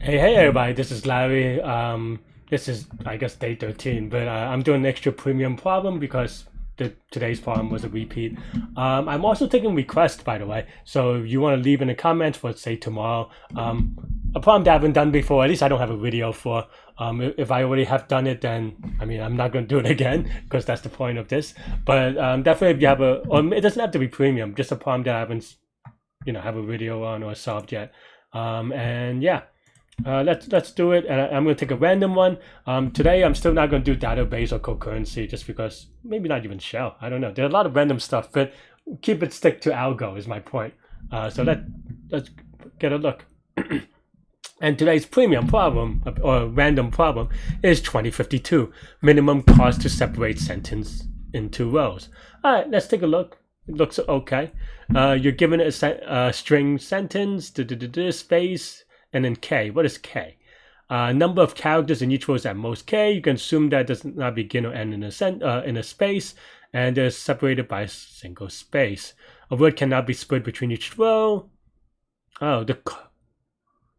Hey everybody, this is Larry. This is, I guess, day 13, but I'm doing an extra premium problem because today's problem was a repeat. I'm also taking requests, by the way, so if you want to leave in the comments for, say, tomorrow. A problem that I haven't done before, at least I don't have a video for. If I already have done it, then, I mean, I'm not going to do it again because that's the point of this. But definitely if you have or it doesn't have to be premium, just a problem that I haven't, have a video on or solved yet. And yeah. Let's do it, and I'm going to take a random one. Today I'm still not going to do database or concurrency just because maybe not even shell. I don't know. There's a lot of random stuff, but keep it stick to algo is my point. So let's get a look. And today's premium problem or random problem is 2052 minimum cost to separate sentence into rows. All right, let's take a look. It looks okay. You're given a string sentence, space, and then K. What is K? Number of characters in each row is at most K. You can assume that does not begin or end in a space, and they're separated by a single space. A word cannot be split between each row. Oh, the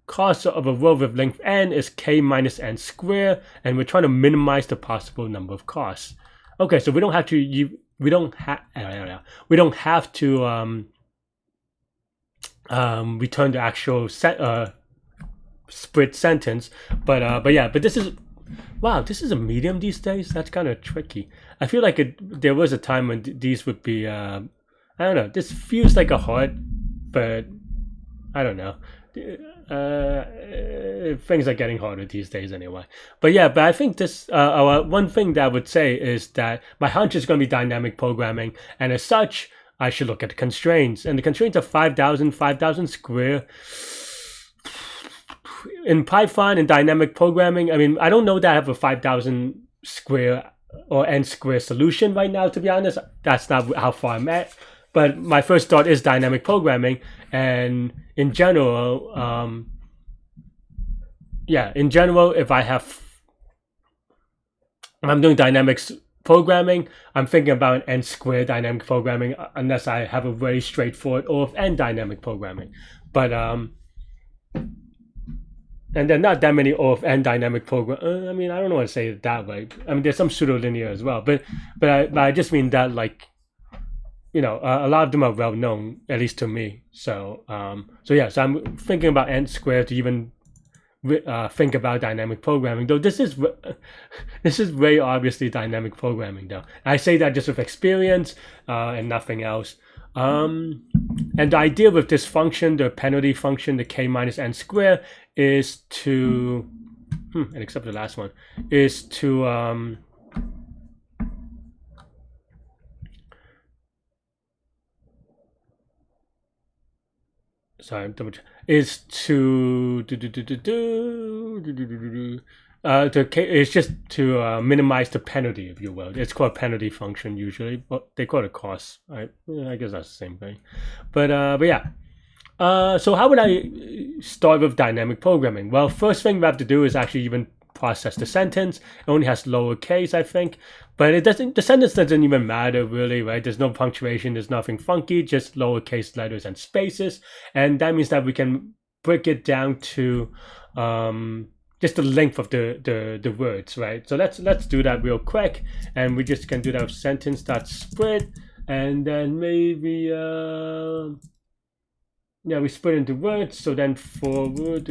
cost of a row with length n is K minus n squared, and we're trying to minimize the possible number of costs. Okay, so we don't have to return the actual split sentence, but this is this is a medium these days. That's kind of tricky. I feel like there was a time when these would be I don't know, this feels like a hard, but I don't know, things are getting harder these days anyway. But I think this one thing that I would say is that my hunch is going to be dynamic programming, and as such I should look at the constraints, and the constraints are 5,000 square. In Python and dynamic programming, I mean, I don't know that I have a 5,000 square or n square solution right now, to be honest. That's not how far I'm at. But my first thought is dynamic programming. And in general, if I'm doing dynamics programming, I'm thinking about an n square dynamic programming, unless I have a very straightforward O of n dynamic programming. But and there are not that many O of n dynamic program. I mean, I don't know how to say it that way. I mean, there's some pseudo-linear as well, but I just mean that, like, a lot of them are well known, at least to me. So so I'm thinking about n squared to even think about dynamic programming. Though this is very obviously dynamic programming, though. I say that just with experience and nothing else. And the idea with this function, the penalty function, the K minus n squared, is to, and except the last one, is to is to it's just to minimize the penalty, if you will. It's called penalty function usually, but they call it cost. I guess that's the same thing. But so how would I start with dynamic programming? Well, first thing we have to do is actually even process the sentence. It only has lowercase, I think, but it doesn't. The sentence doesn't even matter really, right? There's no punctuation. There's nothing funky. Just lowercase letters and spaces, and that means that we can break it down to just the length of the words, right? So let's do that real quick, and we just can do that with sentence.split, and then maybe we split into words. So then for word,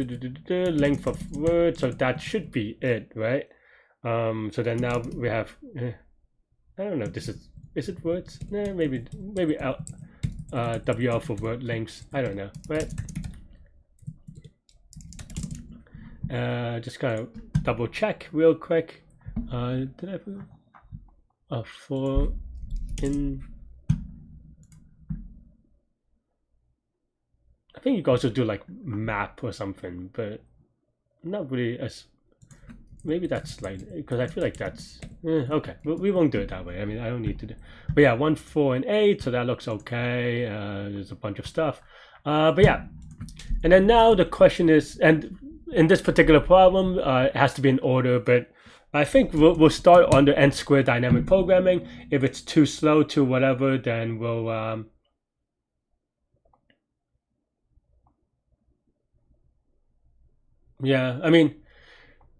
length of word, so that should be it, right? So then now we have I don't know, is it words? Maybe WL for word lengths. I don't know, right? Just kind of double check real quick. Did I put for in? I think you can also do like map or something, but not really as. Maybe that's like, because I feel like that's okay. We won't do it that way. I mean, I don't need to do. But yeah, 1, 4, and 8. So that looks okay. There's a bunch of stuff. But yeah, and then now the question is, and in this particular problem, it has to be in order, but I think we'll start on the n squared dynamic programming. If it's too slow to whatever, then we'll Yeah, I mean,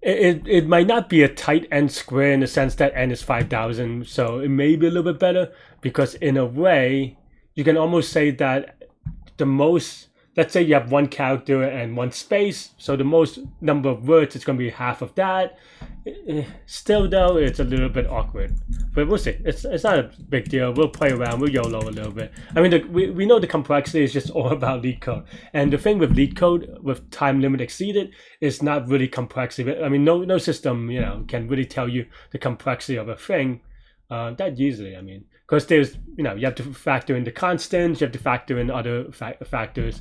it might not be a tight n square in the sense that n is 5,000, so it may be a little bit better because in a way, you can almost say that the most, let's say you have one character and one space, so the most number of words is going to be half of that. Still though, it's a little bit awkward, but we'll see. It's not a big deal. We'll play around, we'll YOLO a little bit. I mean, we know the complexity is just all about Leetcode, and the thing with Leetcode with time limit exceeded is not really complexity. I mean, no system can really tell you the complexity of a thing that easily. I mean, because there's you have to factor in the constants, you have to factor in other factors.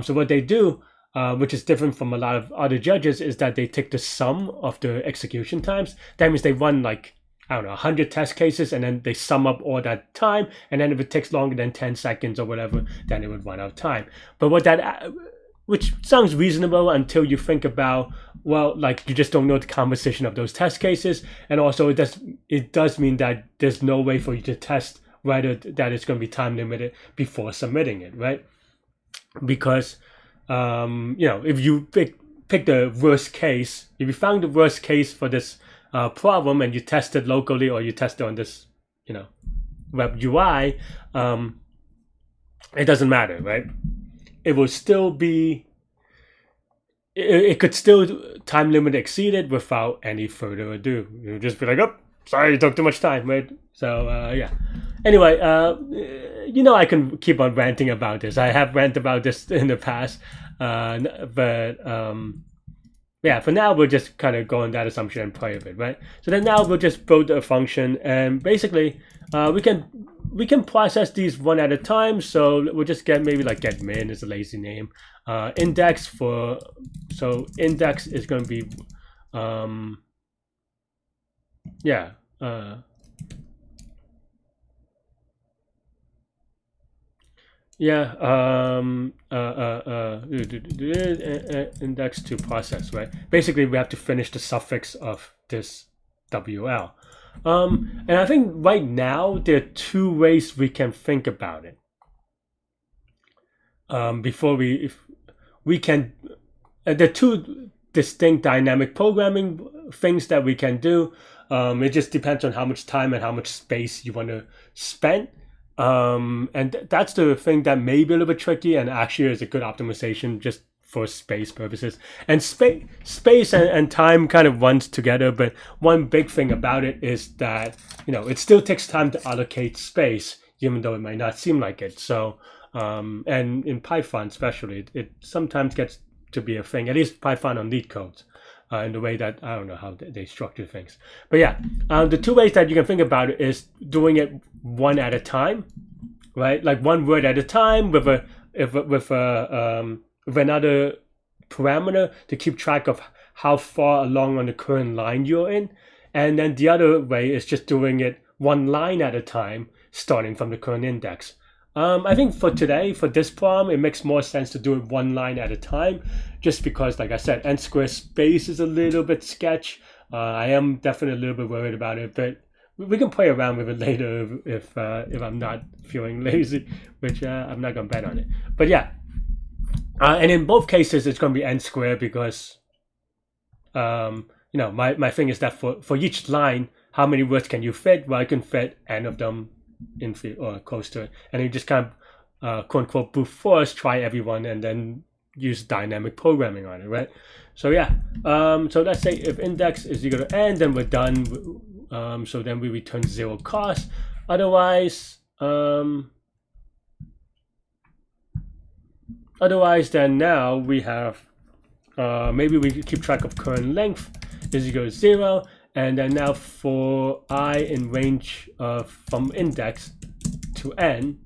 So what they do, which is different from a lot of other judges, is that they take the sum of the execution times. That means they run like, I don't know, 100 test cases, and then they sum up all that time. And then if it takes longer than 10 seconds or whatever, then it would run out of time. But which sounds reasonable until you think about, well, like you just don't know the composition of those test cases. And also it does mean that there's no way for you to test whether that it's going to be time limited before submitting it, right? Because if you pick the worst case, if you found the worst case for this problem and you test it locally or you test it on this, web UI, it doesn't matter, right? It will still be, it could still time limit exceeded without any further ado. You'll just be like, oh, sorry, you took too much time, right? So yeah. Anyway, I can keep on ranting about this. I have ranted about this in the past, but yeah, for now we're just kind of go on that assumption and play with it, right? So then now we'll just build a function, and basically we can process these one at a time. So we'll just get get min is a lazy name. Index index is going to be yeah. Index to process, right? Basically, we have to finish the suffix of this WL. And I think right now there are two ways we can think about it. If we can, there are two distinct dynamic programming things that we can do. It just depends on how much time and how much space you want to spend. And that's the thing that may be a little bit tricky, and actually is a good optimization just for space purposes. And space and time kind of runs together, but one big thing about it is that it still takes time to allocate space, even though it might not seem like it. So and in Python especially, it sometimes gets to be a thing, at least Python on Leetcode. In the way that I don't know how they structure things, but yeah, the two ways that you can think about it is doing it one at a time, right? Like one word at a time with another parameter to keep track of how far along on the current line you're in, and then the other way is just doing it one line at a time, starting from the current index. I think for today, for this problem, it makes more sense to do it one line at a time, just because, like I said, n square space is a little bit sketch. I am definitely a little bit worried about it, but we can play around with it later if I'm not feeling lazy, which I'm not gonna bet on it. But yeah, and in both cases, it's gonna be n squared because, my thing is that for each line, how many words can you fit? Well, I can fit n of them in or close to it, and you just kind of quote unquote brute force try everyone and then use dynamic programming on it, right? So yeah, so let's say if index is equal to n, then we're done. So then we return 0 cost. Otherwise then now we have maybe we keep track of current length is equal to 0. And then now for I in range from index to n,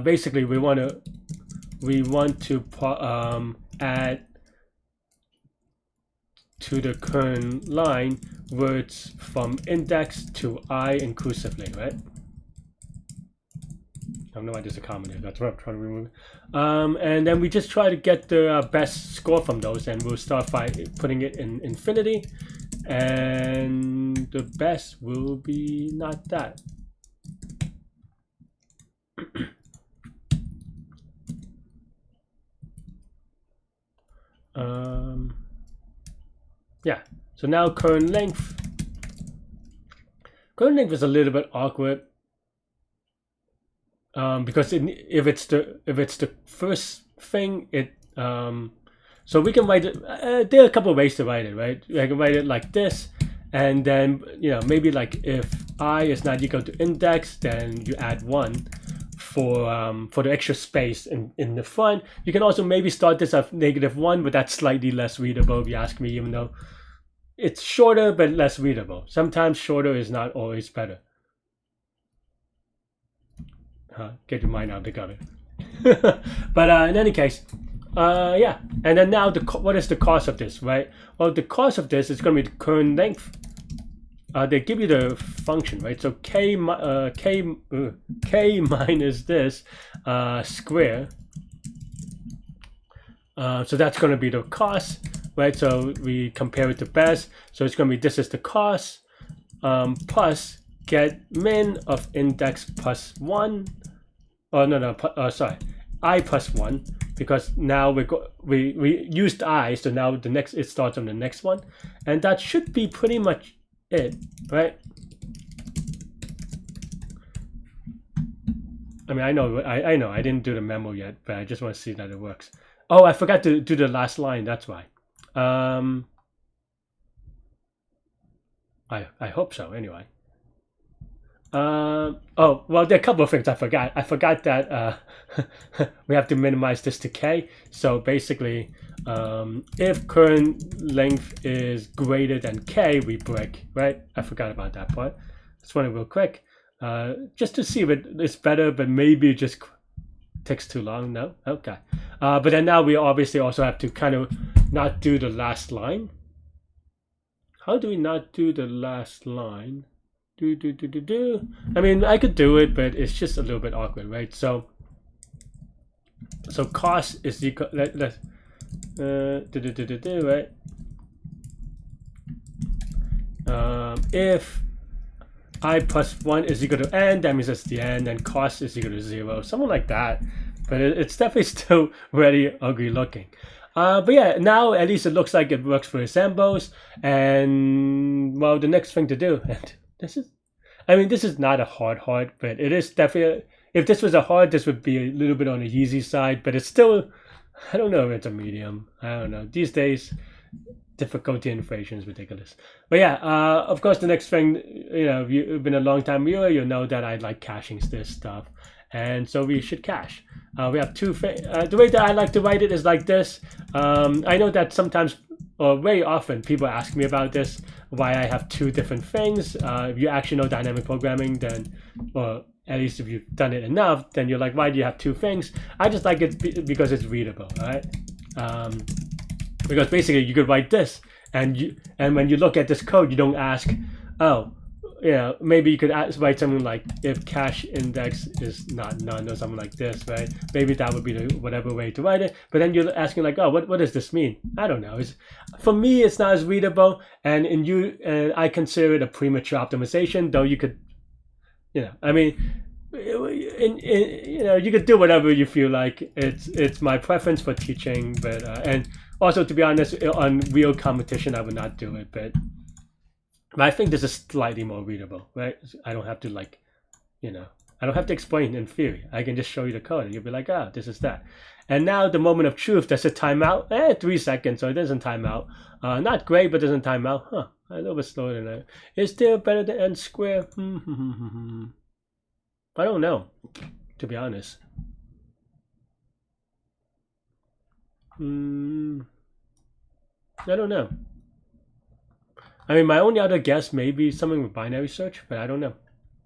basically we want to add to the current line words from index to I inclusively, right? I don't know why there's a comment here. That's what I'm trying to remove. And then we just try to get the best score from those, and we'll start by putting it in infinity. And the best will be not that. Yeah, so now current length. Current length is a little bit awkward because if it's the first thing, so we can write it. There are a couple of ways to write it, right? I can write it like this, and then maybe like if I is not equal to index, then you add 1 for the extra space in the front. You can also maybe start this at -1, but that's slightly less readable if you ask me, even though it's shorter but less readable. Sometimes shorter is not always better. Get your mind out of it. But in any case, yeah. And then now, what is the cost of this, right? Well, the cost of this is going to be the current length. They give you the function, right? So k minus this square. So that's going to be the cost, right? So we compare it to best. So it's going to be, this is the cost plus get min of index plus 1. Oh no, sorry, I plus 1, because now we used I, so now it starts on the next one, and that should be pretty much it, right? I mean, I know I didn't do the memo yet, but I just want to see that it works. Oh, I forgot to do the last line. That's why. I hope so. Anyway. Oh well, there are a couple of things I forgot. I forgot that we have to minimize this to k. So basically, if current length is greater than k, we break, right? I forgot about that part. Just want it real quick, just to see if it's better, but maybe it just takes too long. No, okay. But then now we obviously also have to kind of not do the last line. How do we not do the last line? I mean, I could do it, but it's just a little bit awkward, right? So cost is equal. Right? If I plus 1 is equal to n, that means that's the end, and cost is equal to 0, something like that. But it's definitely still very ugly looking. But yeah, now at least it looks like it works for examples. And well, the next thing to do. This is not a hard, but it is definitely, if this was a hard, this would be a little bit on the easy side, but it's still, I don't know if it's a medium. I don't know. These days, difficulty inflation is ridiculous. But yeah, of course, the next thing, if you've been a long time viewer, you'll know that I like caching this stuff. And so we should cache. We have two things. The way that I like to write it is like this. I know that sometimes, or very often, people ask me about this, why I have two different things. If you actually know dynamic programming, then, or at least if you've done it enough, then you're like, why do you have two things? I just like it because it's readable, right? Because basically you could write this, and when you look at this code, you don't ask, oh, maybe you could write something like if cache index is not none or something like this, right? Maybe that would be the whatever way to write it. But then you're asking like, oh, what does this mean? I don't know. For me, it's not as readable, and I consider it a premature optimization. Though you could, I mean, you could do whatever you feel like. It's my preference for teaching, but and also, to be honest, on real competition, I would not do it, but I think this is slightly more readable, right? I don't have to I don't have to explain in theory. I can just show you the code and you'll be like, this is that. And now the moment of truth, does it time out? 3 seconds, so it doesn't time out. Not great, but doesn't time out. A little bit slower than that. Is still better than n square? I don't know, to be honest. I don't know. I mean, my only other guess may be something with binary search, but I don't know.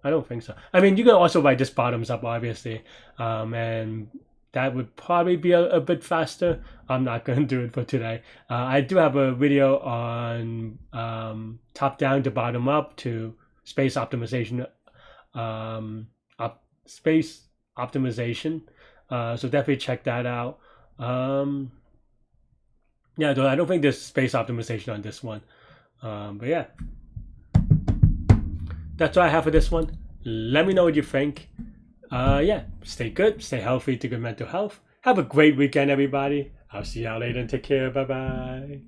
I don't think so. I mean, you can also write this bottoms up, obviously, and that would probably be a bit faster. I'm not going to do it for today. I do have a video on top down to bottom up to space optimization. So definitely check that out. Yeah, though I don't think there's space optimization on this one. But yeah, that's all I have for this one. Let me know what you think. Yeah, stay good, stay healthy, to good mental health. Have a great weekend, everybody. I'll see y'all later and take care. Bye bye.